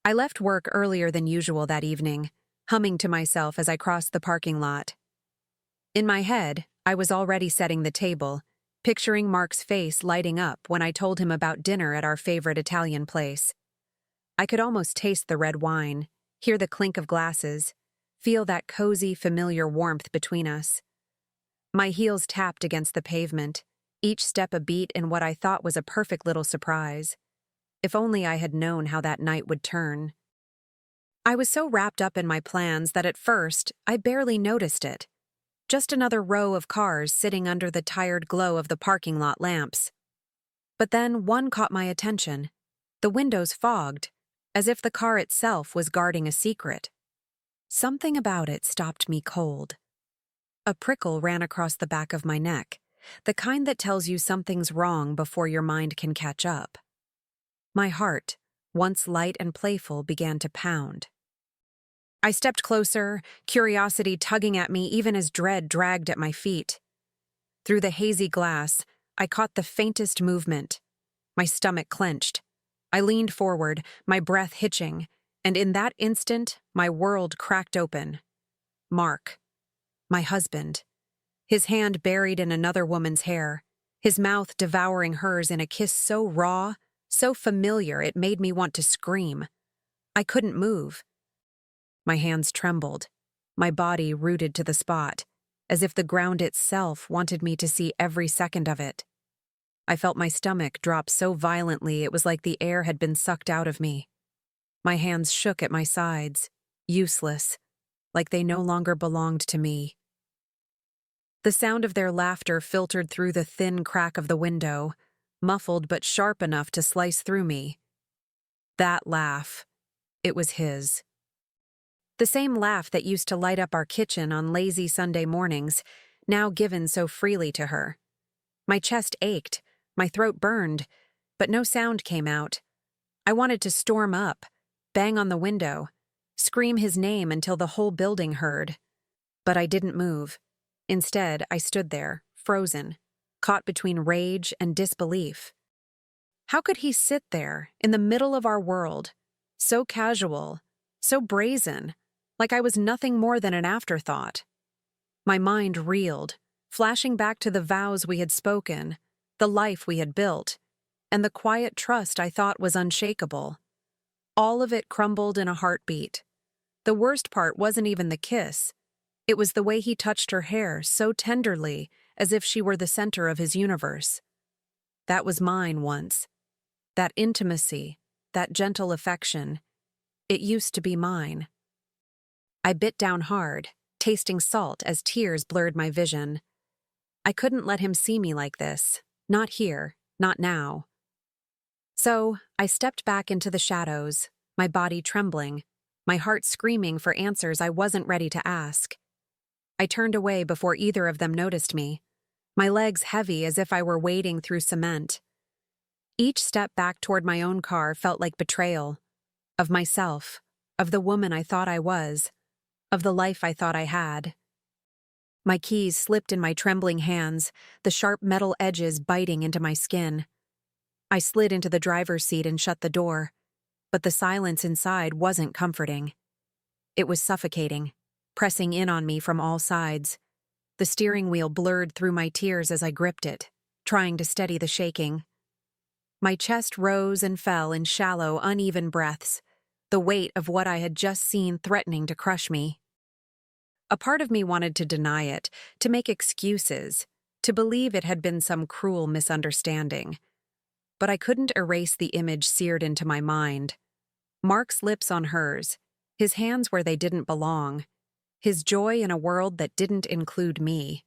I left work earlier than usual that evening, humming to myself as I crossed the parking lot. In my head, I was already setting the table, picturing Mark's face lighting up when I told him about dinner at our favorite Italian place. I could almost taste the red wine, hear the clink of glasses, feel that cozy, familiar warmth between us. My heels tapped against the pavement, each step a beat in what I thought was a perfect little surprise. If only I had known how that night would turn. I was so wrapped up in my plans that at first, I barely noticed it. Just another row of cars sitting under the tired glow of the parking lot lamps. But then one caught my attention. The windows fogged, as if the car itself was guarding a secret. Something about it stopped me cold. A prickle ran across the back of my neck, the kind that tells you something's wrong before your mind can catch up. My heart, once light and playful, began to pound. I stepped closer, curiosity tugging at me even as dread dragged at my feet. Through the hazy glass, I caught the faintest movement. My stomach clenched. I leaned forward, my breath hitching, and in that instant, my world cracked open. Mark. My husband. His hand buried in another woman's hair, his mouth devouring hers in a kiss so raw, so familiar it made me want to scream. I couldn't move. My hands trembled, my body rooted to the spot, as if the ground itself wanted me to see every second of it. I felt my stomach drop so violently it was like the air had been sucked out of me. My hands shook at my sides, useless, like they no longer belonged to me. The sound of their laughter filtered through the thin crack of the window, muffled but sharp enough to slice through me. That laugh, it was his. The same laugh that used to light up our kitchen on lazy Sunday mornings, now given so freely to her. My chest ached, my throat burned, but no sound came out. I wanted to storm up, bang on the window, scream his name until the whole building heard. But I didn't move. Instead, I stood there, frozen, caught between rage and disbelief. How could he sit there, in the middle of our world, so casual, so brazen, like I was nothing more than an afterthought? My mind reeled, flashing back to the vows we had spoken, the life we had built, and the quiet trust I thought was unshakable. All of it crumbled in a heartbeat. The worst part wasn't even the kiss. It was the way he touched her hair so tenderly, as if she were the center of his universe. That was mine once. That intimacy, that gentle affection, it used to be mine. I bit down hard, tasting salt as tears blurred my vision. I couldn't let him see me like this. Not here, not now. So, I stepped back into the shadows, my body trembling, my heart screaming for answers I wasn't ready to ask. I turned away before either of them noticed me, my legs heavy as if I were wading through cement. Each step back toward my own car felt like betrayal. Of myself, of the woman I thought I was, of the life I thought I had. My keys slipped in my trembling hands, the sharp metal edges biting into my skin. I slid into the driver's seat and shut the door, but the silence inside wasn't comforting. It was suffocating, pressing in on me from all sides. The steering wheel blurred through my tears as I gripped it, trying to steady the shaking. My chest rose and fell in shallow, uneven breaths, the weight of what I had just seen threatening to crush me. A part of me wanted to deny it, to make excuses, to believe it had been some cruel misunderstanding. But I couldn't erase the image seared into my mind. Mark's lips on hers, his hands where they didn't belong, his joy in a world that didn't include me.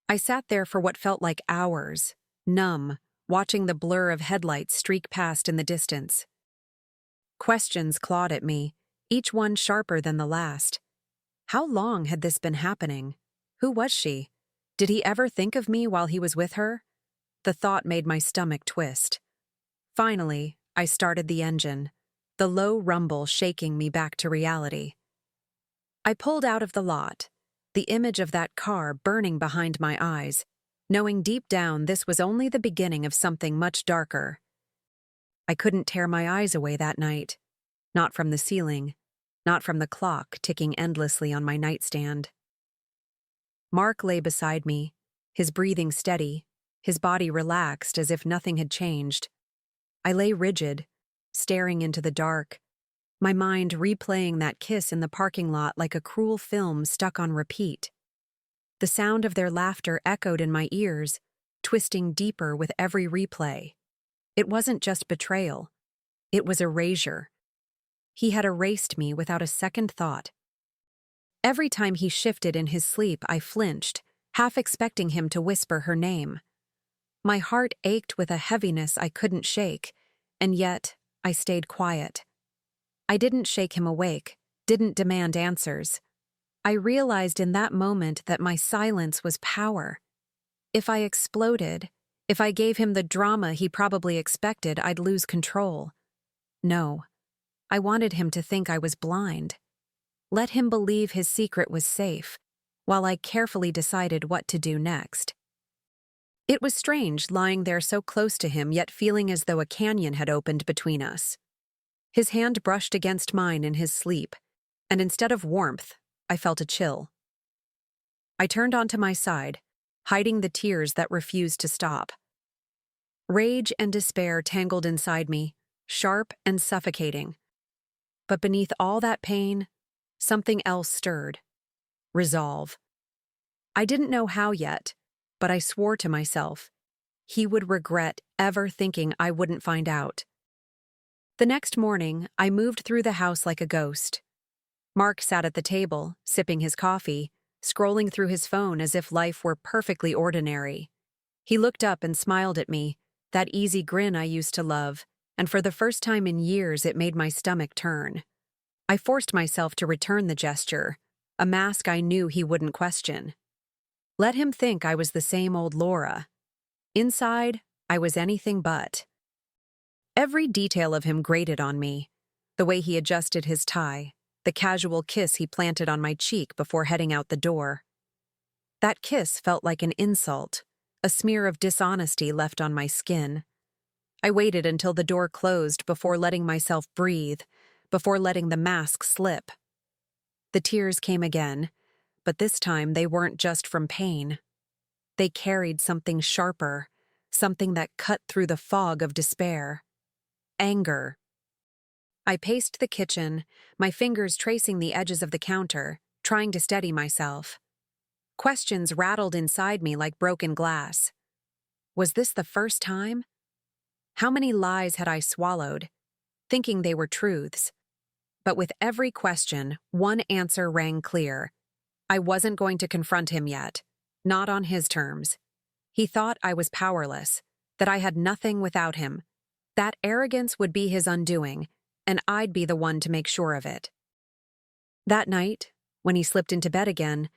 I sat there for what felt like hours, numb, watching the blur of headlights streak past in the distance. Questions clawed at me, each one sharper than the last. How long had this been happening? Who was she? Did he ever think of me while he was with her? The thought made my stomach twist. Finally, I started the engine, the low rumble shaking me back to reality. I pulled out of the lot, the image of that car burning behind my eyes, knowing deep down this was only the beginning of something much darker. I couldn't tear my eyes away that night. not from the ceiling, not from the clock ticking endlessly on my nightstand. Mark lay beside me, his breathing steady, his body relaxed as if nothing had changed. I lay rigid, staring into the dark, my mind replaying that kiss in the parking lot like a cruel film stuck on repeat. The sound of their laughter echoed in my ears, twisting deeper with every replay. It wasn't just betrayal. It was erasure. He had erased me without a second thought. Every time he shifted in his sleep, I flinched, half expecting him to whisper her name. My heart ached with a heaviness I couldn't shake, and yet I stayed quiet. I didn't shake him awake, didn't demand answers. I realized in that moment that my silence was power. If I exploded, if I gave him the drama he probably expected, I'd lose control. No, I wanted him to think I was blind. Let him believe his secret was safe, while I carefully decided what to do next. It was strange lying there so close to him, yet feeling as though a canyon had opened between us. His hand brushed against mine in his sleep, and instead of warmth, I felt a chill. I turned onto my side, hiding the tears that refused to stop. Rage and despair tangled inside me, sharp and suffocating. But beneath all that pain, something else stirred. Resolve. I didn't know how yet, but I swore to myself he would regret ever thinking I wouldn't find out. The next morning, I moved through the house like a ghost. Mark sat at the table, sipping his coffee, scrolling through his phone as if life were perfectly ordinary. He looked up and smiled at me, that easy grin I used to love, and for the first time in years it made my stomach turn. I forced myself to return the gesture, a mask I knew he wouldn't question. Let him think I was the same old Laura. Inside, I was anything but. Every detail of him grated on me. The way he adjusted his tie, the casual kiss he planted on my cheek before heading out the door. That kiss felt like an insult, a smear of dishonesty left on my skin. I waited until the door closed before letting myself breathe, before letting the mask slip. The tears came again, but this time they weren't just from pain. They carried something sharper, something that cut through the fog of despair. Anger. I paced the kitchen, my fingers tracing the edges of the counter, trying to steady myself. Questions rattled inside me like broken glass. Was this the first time? How many lies had I swallowed, thinking they were truths? But with every question, one answer rang clear. I wasn't going to confront him yet, not on his terms. He thought I was powerless, that I had nothing without him. That arrogance would be his undoing, and I'd be the one to make sure of it. That night, when he slipped into bed again,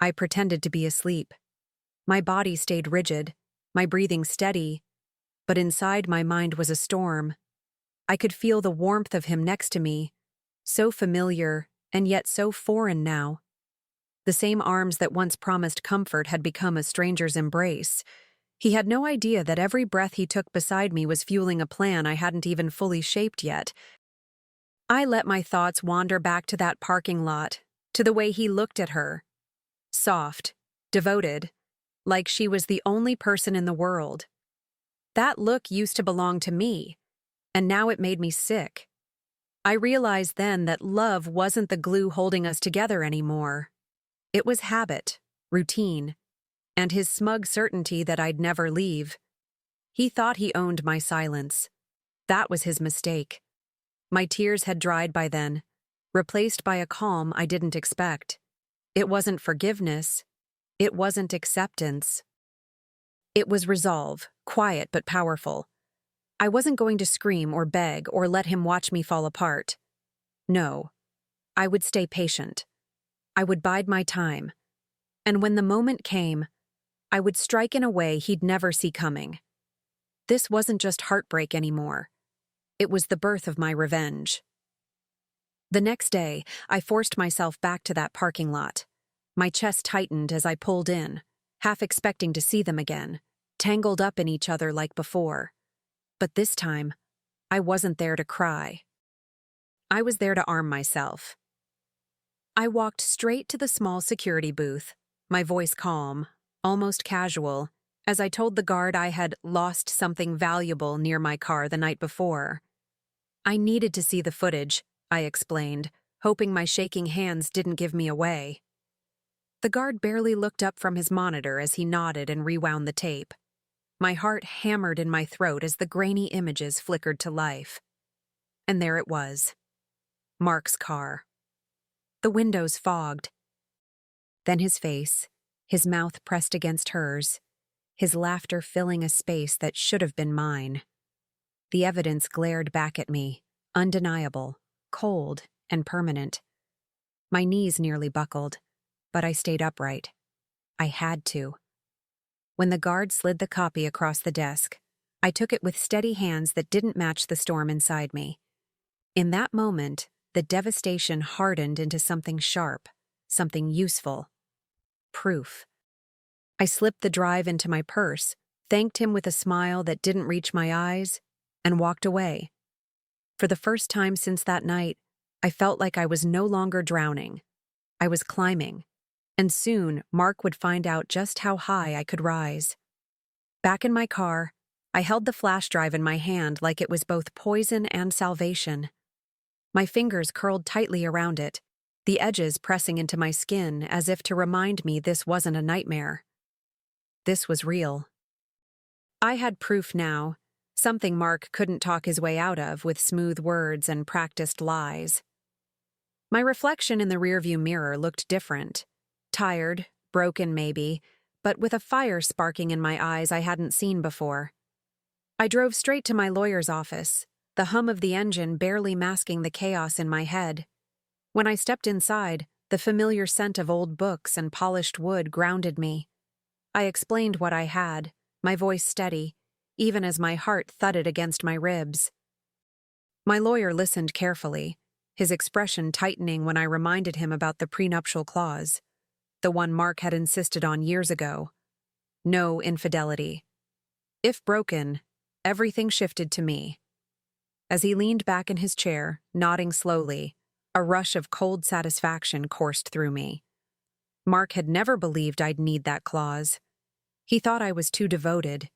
I pretended to be asleep. My body stayed rigid, my breathing steady, but inside my mind was a storm. I could feel the warmth of him next to me, so familiar and yet so foreign now. The same arms that once promised comfort had become a stranger's embrace. He had no idea that every breath he took beside me was fueling a plan I hadn't even fully shaped yet. I let my thoughts wander back to that parking lot, to the way he looked at her. Soft, devoted, like she was the only person in the world. That look used to belong to me, and now it made me sick. I realized then that love wasn't the glue holding us together anymore. It was habit, routine, and his smug certainty that I'd never leave. He thought he owned my silence. That was his mistake. My tears had dried by then, replaced by a calm I didn't expect. It wasn't forgiveness. It wasn't acceptance. It was resolve, quiet but powerful. I wasn't going to scream or beg or let him watch me fall apart. No, I would stay patient. I would bide my time. And when the moment came, I would strike in a way he'd never see coming. This wasn't just heartbreak anymore. It was the birth of my revenge. The next day, I forced myself back to that parking lot. My chest tightened as I pulled in, half expecting to see them again, tangled up in each other like before. But this time, I wasn't there to cry. I was there to arm myself. I walked straight to the small security booth, my voice calm, almost casual, as I told the guard I had lost something valuable near my car the night before. I needed to see the footage, I explained, hoping my shaking hands didn't give me away. The guard barely looked up from his monitor as he nodded and rewound the tape. My heart hammered in my throat as the grainy images flickered to life. And there it was. Mark's car. The windows fogged. Then his face, his mouth pressed against hers, his laughter filling a space that should have been mine. The evidence glared back at me, undeniable, cold, and permanent. My knees nearly buckled, but I stayed upright. I had to. When the guard slid the copy across the desk, I took it with steady hands that didn't match the storm inside me. In that moment, the devastation hardened into something sharp, something useful. Proof. I slipped the drive into my purse, thanked him with a smile that didn't reach my eyes, and walked away. For the first time since that night, I felt like I was no longer drowning. I was climbing, and soon Mark would find out just how high I could rise. Back in my car, I held the flash drive in my hand like it was both poison and salvation. My fingers curled tightly around it, the edges pressing into my skin as if to remind me this wasn't a nightmare. This was real. I had proof now, something Mark couldn't talk his way out of with smooth words and practiced lies. My reflection in the rearview mirror looked different. Tired, broken maybe, but with a fire sparking in my eyes I hadn't seen before. I drove straight to my lawyer's office, the hum of the engine barely masking the chaos in my head. When I stepped inside, the familiar scent of old books and polished wood grounded me. I explained what I had, my voice steady, even as my heart thudded against my ribs. My lawyer listened carefully, his expression tightening when I reminded him about the prenuptial clause, the one Mark had insisted on years ago. No infidelity. If broken, everything shifted to me. As he leaned back in his chair, nodding slowly, a rush of cold satisfaction coursed through me. Mark had never believed I'd need that clause. He thought I was too devoted,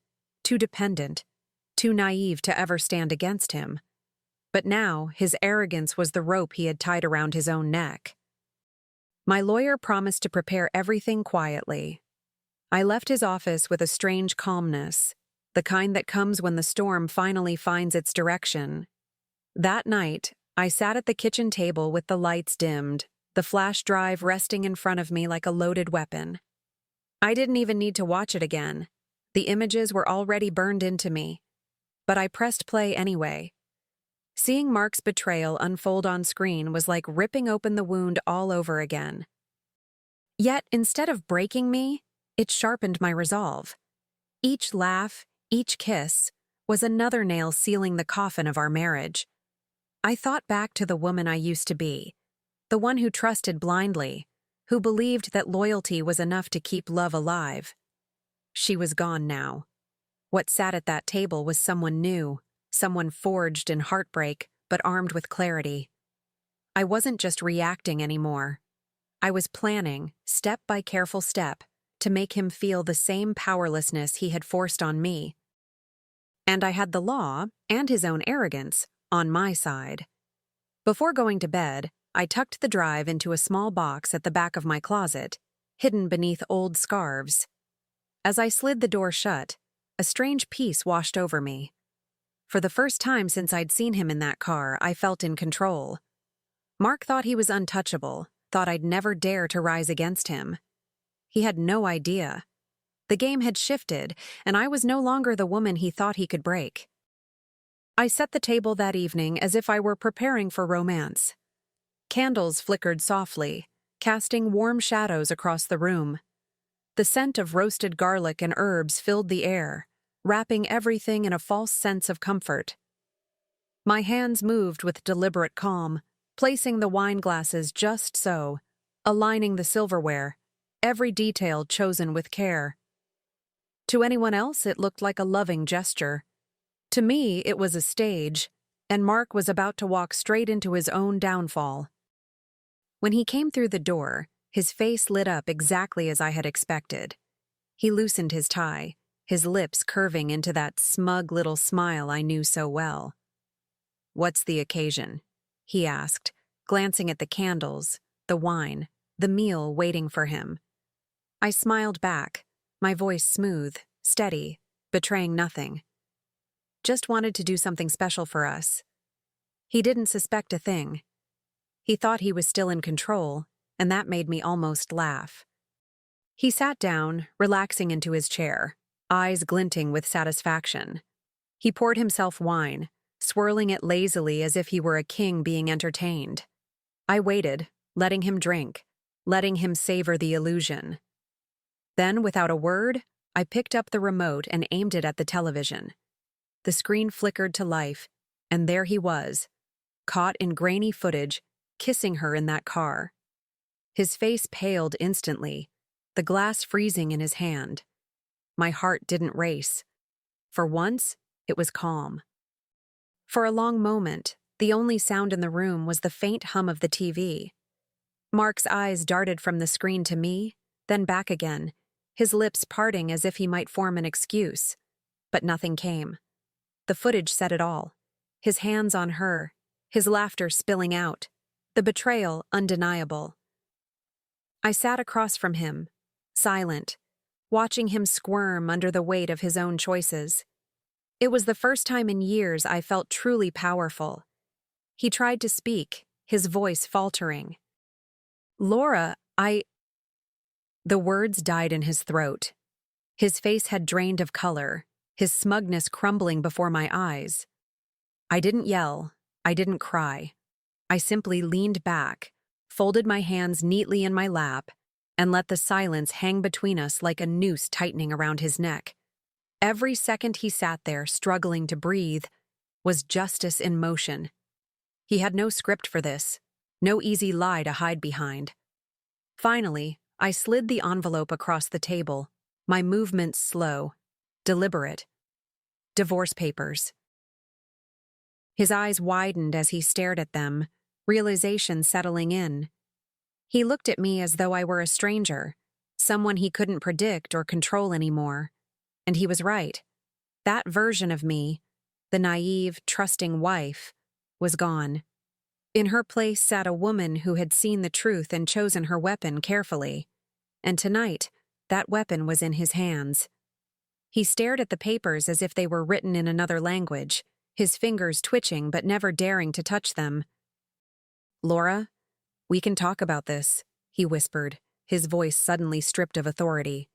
too dependent, too naive to ever stand against him. But now, his arrogance was the rope he had tied around his own neck. My lawyer promised to prepare everything quietly. I left his office with a strange calmness, the kind that comes when the storm finally finds its direction. That night, I sat at the kitchen table with the lights dimmed, the flash drive resting in front of me like a loaded weapon. I didn't even need to watch it again. The images were already burned into me. But I pressed play anyway. Seeing Mark's betrayal unfold on screen was like ripping open the wound all over again. Yet, instead of breaking me, it sharpened my resolve. Each laugh, each kiss, was another nail sealing the coffin of our marriage. I thought back to the woman I used to be, the one who trusted blindly, who believed that loyalty was enough to keep love alive. She was gone now. What sat at that table was someone new, someone forged in heartbreak, but armed with clarity. I wasn't just reacting anymore. I was planning, step by careful step, to make him feel the same powerlessness he had forced on me. And I had the law, and his own arrogance, on my side. Before going to bed, I tucked the drive into a small box at the back of my closet, hidden beneath old scarves. As I slid the door shut, a strange peace washed over me. For the first time since I'd seen him in that car, I felt in control. Mark thought he was untouchable, thought I'd never dare to rise against him. He had no idea. The game had shifted, and I was no longer the woman he thought he could break. I set the table that evening as if I were preparing for romance. Candles flickered softly, casting warm shadows across the room. The scent of roasted garlic and herbs filled the air, wrapping everything in a false sense of comfort. My hands moved with deliberate calm, placing the wine glasses just so, aligning the silverware, every detail chosen with care. To anyone else, it looked like a loving gesture. To me, it was a stage, and Mark was about to walk straight into his own downfall. When he came through the door, his face lit up exactly as I had expected. He loosened his tie, his lips curving into that smug little smile I knew so well. "What's the occasion?" he asked, glancing at the candles, the wine, the meal waiting for him. I smiled back, my voice smooth, steady, betraying nothing. "Just wanted to do something special for us." He didn't suspect a thing. He thought he was still in control, and that made me almost laugh. He sat down, relaxing into his chair, eyes glinting with satisfaction. He poured himself wine, swirling it lazily as if he were a king being entertained. I waited, letting him drink, letting him savor the illusion. Then, without a word, I picked up the remote and aimed it at the television. The screen flickered to life, and there he was, caught in grainy footage, kissing her in that car. His face paled instantly, the glass freezing in his hand. My heart didn't race. For once, it was calm. For a long moment, the only sound in the room was the faint hum of the TV. Mark's eyes darted from the screen to me, then back again, his lips parting as if he might form an excuse. But nothing came. The footage said it all. His hands on her, his laughter spilling out, the betrayal undeniable. I sat across from him, silent, watching him squirm under the weight of his own choices. It was the first time in years I felt truly powerful. He tried to speak, his voice faltering. "Laura, The words died in his throat. His face had drained of color, his smugness crumbling before my eyes. I didn't yell, I didn't cry. I simply leaned back, folded my hands neatly in my lap, and let the silence hang between us like a noose tightening around his neck. Every second he sat there, struggling to breathe, was justice in motion. He had no script for this, no easy lie to hide behind. Finally, I slid the envelope across the table, my movements slow, deliberate. Divorce papers. His eyes widened as he stared at them, realization settling in. He looked at me as though I were a stranger, someone he couldn't predict or control anymore. And he was right. That version of me, the naive, trusting wife, was gone. In her place sat a woman who had seen the truth and chosen her weapon carefully. And tonight, that weapon was in his hands. He stared at the papers as if they were written in another language, his fingers twitching but never daring to touch them. "Laura, we can talk about this," he whispered, his voice suddenly stripped of authority.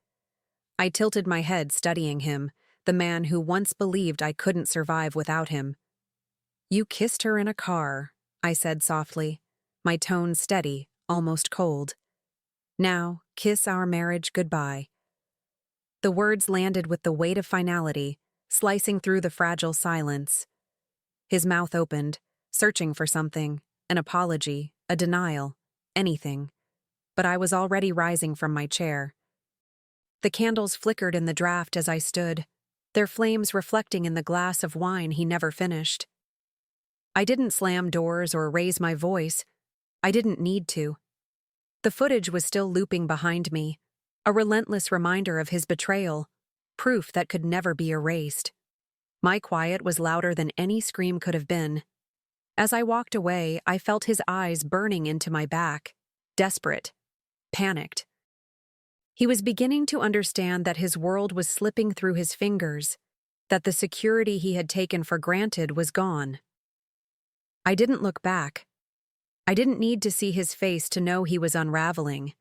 I tilted my head, studying him, the man who once believed I couldn't survive without him. "You kissed her in a car," I said softly, my tone steady, almost cold. "Now, kiss our marriage goodbye." The words landed with the weight of finality, slicing through the fragile silence. His mouth opened, searching for something, an apology, a denial, anything. But I was already rising from my chair. The candles flickered in the draft as I stood, their flames reflecting in the glass of wine he never finished. I didn't slam doors or raise my voice. I didn't need to. The footage was still looping behind me, a relentless reminder of his betrayal, proof that could never be erased. My quiet was louder than any scream could have been. As I walked away, I felt his eyes burning into my back, desperate, panicked. He was beginning to understand that his world was slipping through his fingers, that the security he had taken for granted was gone. I didn't look back. I didn't need to see his face to know he was unraveling.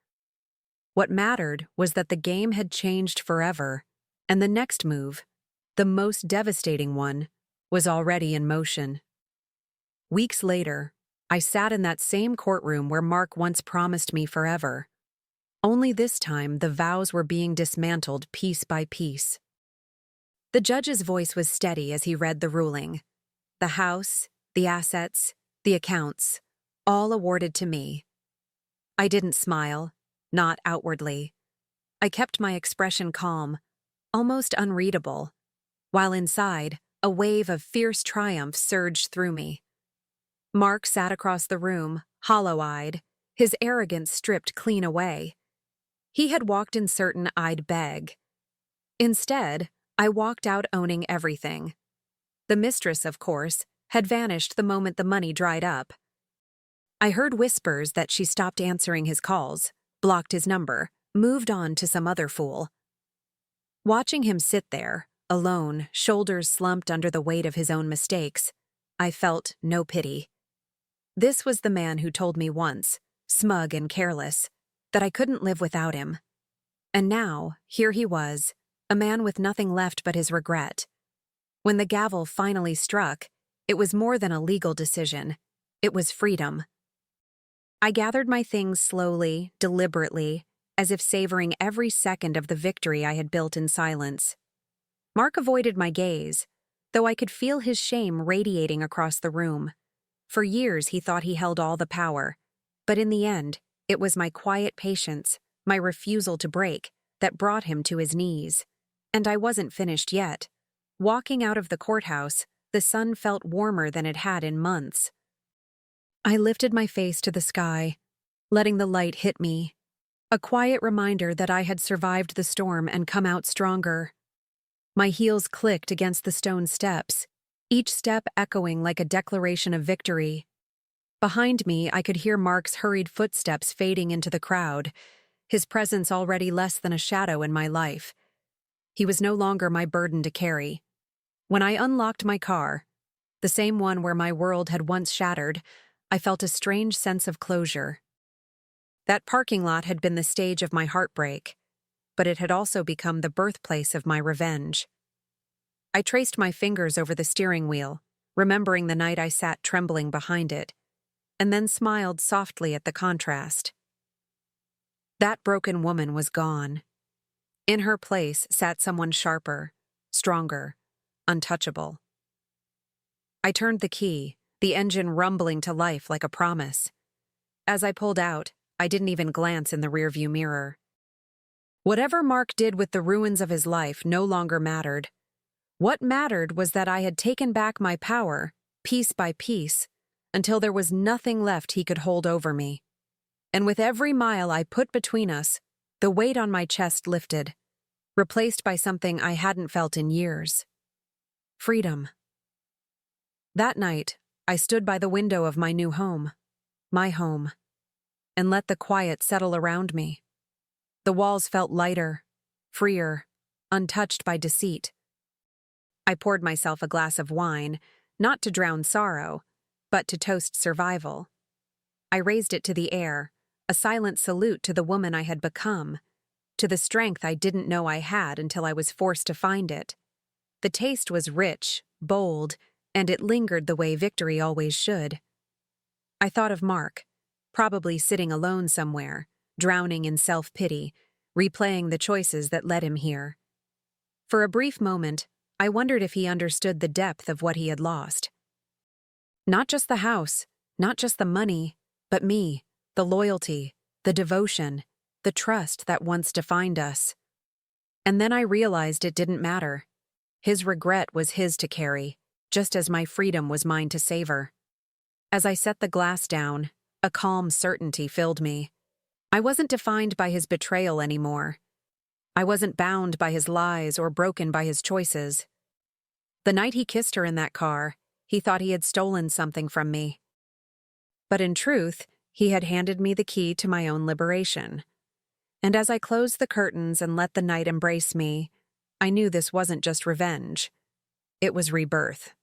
What mattered was that the game had changed forever, and the next move, the most devastating one, was already in motion. Weeks later, I sat in that same courtroom where Mark once promised me forever. Only this time, the vows were being dismantled piece by piece. The judge's voice was steady as he read the ruling. The house, the assets, the accounts, all awarded to me. I didn't smile, not outwardly. I kept my expression calm, almost unreadable, while inside, a wave of fierce triumph surged through me. Mark sat across the room, hollow-eyed, his arrogance stripped clean away. He had walked in certain I'd beg. Instead, I walked out owning everything. The mistress, of course, had vanished the moment the money dried up. I heard whispers that she stopped answering his calls, blocked his number, moved on to some other fool. Watching him sit there, alone, shoulders slumped under the weight of his own mistakes, I felt no pity. This was the man who told me once, smug and careless, that I couldn't live without him. And now, here he was, a man with nothing left but his regret. When the gavel finally struck, it was more than a legal decision. It was freedom. I gathered my things slowly, deliberately, as if savoring every second of the victory I had built in silence. Mark avoided my gaze, though I could feel his shame radiating across the room. For years he thought he held all the power, but in the end, it was my quiet patience, my refusal to break, that brought him to his knees. And I wasn't finished yet. Walking out of the courthouse, the sun felt warmer than it had in months. I lifted my face to the sky, letting the light hit me. A quiet reminder that I had survived the storm and come out stronger. My heels clicked against the stone steps, each step echoing like a declaration of victory. Behind me, I could hear Mark's hurried footsteps fading into the crowd, his presence already less than a shadow in my life. He was no longer my burden to carry. When I unlocked my car, the same one where my world had once shattered, I felt a strange sense of closure. That parking lot had been the stage of my heartbreak, but it had also become the birthplace of my revenge. I traced my fingers over the steering wheel, remembering the night I sat trembling behind it, and then smiled softly at the contrast. That broken woman was gone. In her place sat someone sharper, stronger, untouchable. I turned the key, the engine rumbling to life like a promise. As I pulled out, I didn't even glance in the rearview mirror. Whatever Mark did with the ruins of his life no longer mattered. What mattered was that I had taken back my power, piece by piece, until there was nothing left he could hold over me. And with every mile I put between us, the weight on my chest lifted, replaced by something I hadn't felt in years. Freedom. That night, I stood by the window of my new home, my home, and let the quiet settle around me. The walls felt lighter, freer, untouched by deceit. I poured myself a glass of wine, not to drown sorrow, but to toast survival. I raised it to the air, a silent salute to the woman I had become, to the strength I didn't know I had until I was forced to find it. The taste was rich, bold, and it lingered the way victory always should. I thought of Mark, probably sitting alone somewhere, drowning in self-pity, replaying the choices that led him here. For a brief moment, I wondered if he understood the depth of what he had lost. Not just the house, not just the money, but me, the loyalty, the devotion, the trust that once defined us. And then I realized it didn't matter. His regret was his to carry, just as my freedom was mine to savor. As I set the glass down, a calm certainty filled me. I wasn't defined by his betrayal anymore. I wasn't bound by his lies or broken by his choices. The night he kissed her in that car, he thought he had stolen something from me. But in truth, he had handed me the key to my own liberation. And as I closed the curtains and let the night embrace me, I knew this wasn't just revenge. It was rebirth.